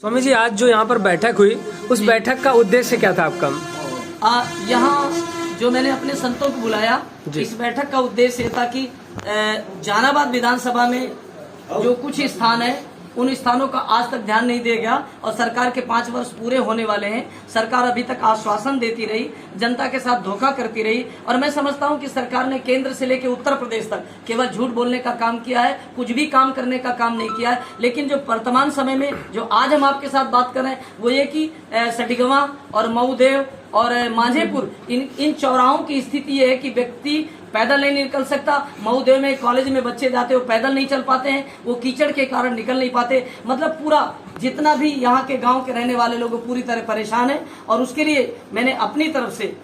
स्वामी जी, आज जो यहाँ पर बैठक हुई, उस बैठक का उद्देश्य क्या था आपका? यहाँ जो मैंने अपने संतों को बुलाया, इस बैठक का उद्देश्य ये था कि जहानाबाद विधानसभा में जो कुछ स्थान है उन स्थानों का आज तक ध्यान नहीं दिया गया और सरकार के 5 वर्ष पूरे होने वाले हैं। सरकार अभी तक आश्वासन देती रही, जनता के साथ धोखा करती रही और मैं समझता हूं कि सरकार ने केंद्र से लेकर उत्तर प्रदेश तक केवल झूठ बोलने का काम किया है, कुछ भी काम करने का काम नहीं किया है। लेकिन जो वर्तमान समय में जो आज हम आपके साथ बात कर रहे हैं वो ये कि सटीगवा और मऊदेव और मांझेपुर इन चौराहों की स्थिति ये है कि व्यक्ति पैदल नहीं निकल सकता। मऊदेव में कॉलेज में बच्चे जाते हो पैदल नहीं चल पाते हैं, वो कीचड़ के कारण निकल नहीं पाते। मतलब पूरा जितना भी यहाँ के गांव के रहने वाले लोग पूरी तरह परेशान है और उसके लिए मैंने अपनी तरफ से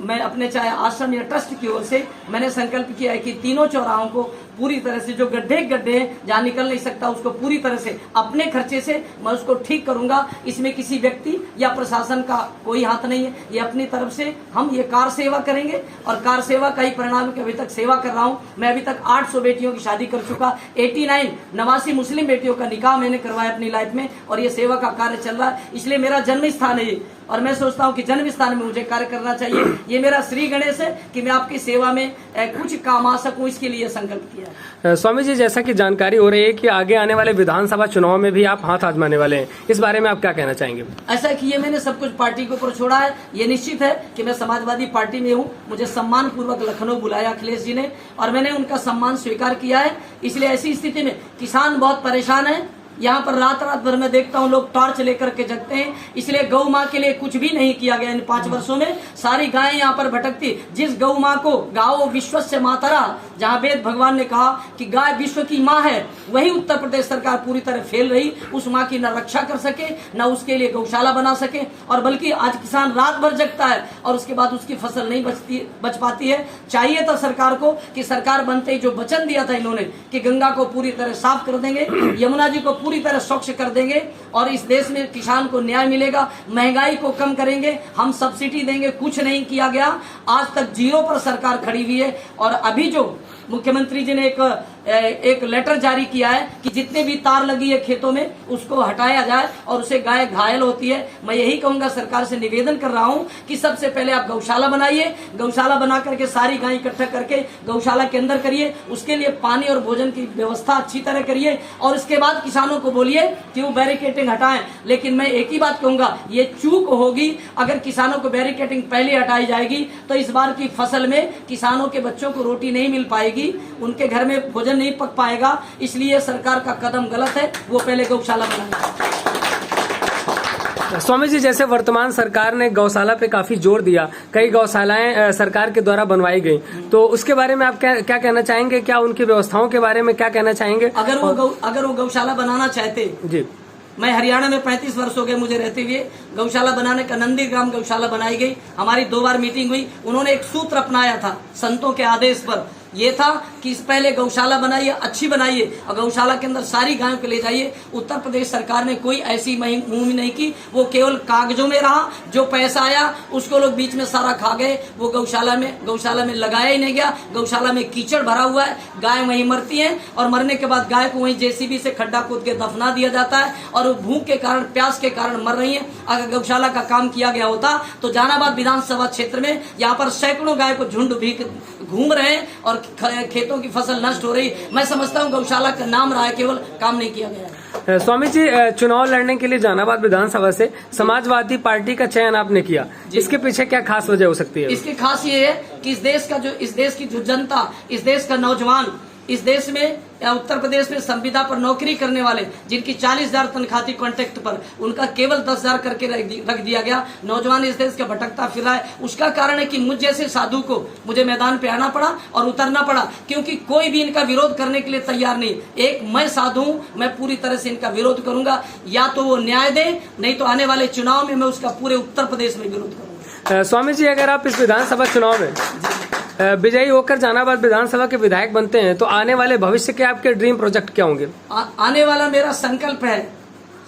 मैं अपने चाहे आश्रम या ट्रस्ट की ओर से मैंने संकल्प किया है कि तीनों चौराहों को पूरी तरह से जो गड्ढे हैं जहाँ निकल नहीं सकता उसको पूरी तरह से अपने खर्चे से मैं उसको ठीक करूंगा। इसमें किसी व्यक्ति या प्रशासन का कोई हाथ नहीं है, ये अपनी तरफ से हम ये कार सेवा करेंगे और कार सेवा का ही परिणाम कि अभी तक सेवा कर रहा हूँ। मैं अभी तक 800 बेटियों की शादी कर चुका, 89 मुस्लिम बेटियों का निकाह मैंने करवाया अपनी लाइफ में और ये सेवा का कार्य चल रहा है। इसलिए मेरा जन्म स्थान है ये और मैं सोचता हूँ कि जन्म स्थान में मुझे कार्य करना चाहिए। ये मेरा श्री गणेश है कि मैं आपकी सेवा में कुछ काम आ सकूं, इसके लिए संकल्प किया। स्वामी जी, जैसा कि जानकारी हो रही है कि आगे आने वाले विधानसभा चुनाव में भी आप हाथ आजमाने वाले हैं, इस बारे में आप क्या कहना चाहेंगे? ऐसा कि ये मैंने सब कुछ पार्टी के ऊपर छोड़ा है। ये निश्चित है कि मैं समाजवादी पार्टी में हूँ। मुझे सम्मान पूर्वक लखनऊ बुलाया अखिलेश जी ने और मैंने उनका सम्मान स्वीकार किया है। इसलिए ऐसी स्थिति में किसान बहुत परेशान है। यहाँ पर रात भर में देखता हूँ लोग टॉर्च लेकर के जगते हैं। इसलिए गौ माँ के लिए कुछ भी नहीं किया गया इन 5 वर्षों में। सारी गायें यहाँ पर भटकती। जिस गौ माँ को गाओ विश्वस्य मातरा, जहाँ वेद भगवान ने कहा कि गाय विश्व की माँ है, वही उत्तर प्रदेश सरकार पूरी तरह फेल रही। उस माँ की न रक्षा कर सके, न उसके लिए गौशाला बना सके और बल्कि आज किसान रात भर जगता है और उसके बाद उसकी फसल नहीं बच पाती है। चाहिए था सरकार को कि सरकार बनते ही जो वचन दिया था इन्होंने कि गंगा को पूरी तरह साफ कर देंगे, यमुना जी को पूरी तरह स्वच्छ कर देंगे और इस देश में किसान को न्याय मिलेगा, महंगाई को कम करेंगे, हम सब्सिडी देंगे, कुछ नहीं किया गया। आज तक 0 पर सरकार खड़ी हुई है और अभी जो मुख्यमंत्री जी ने एक लेटर जारी किया है कि जितने भी तार लगी है खेतों में उसको हटाया जाए और उसे गाय घायल होती है। मैं यही कहूंगा, सरकार से निवेदन कर रहा हूं कि सबसे पहले आप गौशाला बनाइए, गौशाला बना करके सारी गाय इकट्ठा करके गौशाला के अंदर करिए, उसके लिए पानी और भोजन की व्यवस्था अच्छी तरह करिए और इसके बाद किसानों को बोलिए कि वो बैरिकेटिंग हटाएं। लेकिन मैं एक ही बात कहूंगा, ये चूक होगी अगर किसानों को बैरिकेटिंग पहले हटाई जाएगी तो इस बार की फसल में किसानों के बच्चों को रोटी नहीं मिल पाएगी, उनके घर में भोजन नहीं पक पाएगा। इसलिए सरकार का कदम गलत है, वो पहले गौशाला बनाए। स्वामी जी, जैसे वर्तमान सरकार ने गौशाला पे काफी जोर दिया, कई गौशालाएं सरकार के द्वारा बनवाई गई, तो उसके बारे में आप क्या कहना चाहेंगे? क्या उनकी व्यवस्थाओं के बारे में क्या कहना चाहेंगे? अगर वो गौशाला बनाना चाहते जी, मैं हरियाणा में 35 वर्ष हो गए मुझे रहते हुए। गौशाला बनाने का नंदीग्राम गौशाला बनाई गई, हमारी 2 बार मीटिंग हुई। उन्होंने एक सूत्र अपनाया था संतों के आदेश पर, ये था कि पहले गौशाला बनाइए, अच्छी बनाइए और गौशाला के अंदर सारी गायों को ले जाइए। उत्तर प्रदेश सरकार ने कोई ऐसी मुहिम नहीं की, वो केवल कागजों में रहा। जो पैसा आया उसको लोग बीच में सारा खा गए, वो गौशाला में लगाया ही नहीं गया। गौशाला में कीचड़ भरा हुआ है, गाय वहीं मरती हैं और मरने के बाद गाय को वहीं जेसीबी से खड्डा खोद के दफना दिया जाता है और वो भूख के कारण, प्यास के कारण मर रही है। अगर गौशाला का काम किया गया होता तो जहानाबाद विधानसभा क्षेत्र में यहाँ पर सैकड़ों गाय को झुंड भी घूम रहे हैं और खेतों की फसल नष्ट हो रही। मैं समझता हूँ गौशाला का नाम रहा है, केवल काम नहीं किया गया। स्वामी जी, चुनाव लड़ने के लिए जहानाबाद विधानसभा से समाजवादी पार्टी का चयन आपने किया, इसके पीछे क्या खास वजह हो सकती है? इसकी खास ये है कि इस देश की जो जनता, इस देश का नौजवान, इस देश में या उत्तर प्रदेश में संविदा पर नौकरी करने वाले जिनकी 40,000 तनख्वाह थी कॉन्ट्रैक्ट पर, उनका केवल 10,000 करके रख दिया गया। नौजवान इस देश का भटकता फिर रहा है। उसका कारण है कि मुझ जैसे साधु को मुझे मैदान पे आना पड़ा और उतरना पड़ा, क्योंकि कोई भी इनका विरोध करने के लिए तैयार नहीं। एक मैं साधु हूँ, मैं पूरी तरह से इनका विरोध करूंगा। या तो वो न्याय दे, नहीं तो आने वाले चुनाव में मैं उसका पूरे उत्तर प्रदेश में विरोध करूंगा। स्वामी जी, अगर आप इस विधानसभा चुनाव में विजयी होकर जहानाबाद विधानसभा के विधायक बनते हैं तो आने वाले भविष्य के आपके ड्रीम प्रोजेक्ट क्या होंगे? आने वाला मेरा संकल्प है,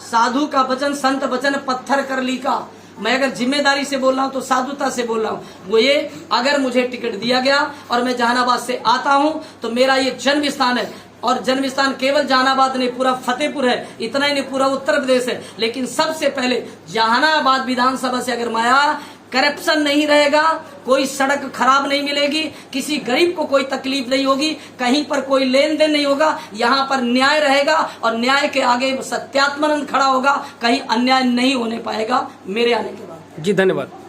साधु का वचन संत वचन पत्थर कर लीका। मैं अगर जिम्मेदारी से बोल रहा हूँ तो साधुता से बोल रहा हूँ। वो ये, अगर मुझे टिकट दिया गया और मैं जहानाबाद से आता हूँ तो मेरा ये जन्म स्थान है और जन्म स्थान केवल जहानाबाद नहीं, पूरा फतेहपुर है, इतना ही नहीं पूरा उत्तर प्रदेश है। लेकिन सबसे पहले जहानाबाद विधानसभा से अगर मैं आया, करप्शन नहीं रहेगा, कोई सड़क खराब नहीं मिलेगी, किसी गरीब को कोई तकलीफ नहीं होगी, कहीं पर कोई लेन देन नहीं होगा, यहाँ पर न्याय रहेगा और न्याय के आगे सत्यात्मानंद खड़ा होगा, कहीं अन्याय नहीं होने पाएगा मेरे आने के बाद। जी धन्यवाद।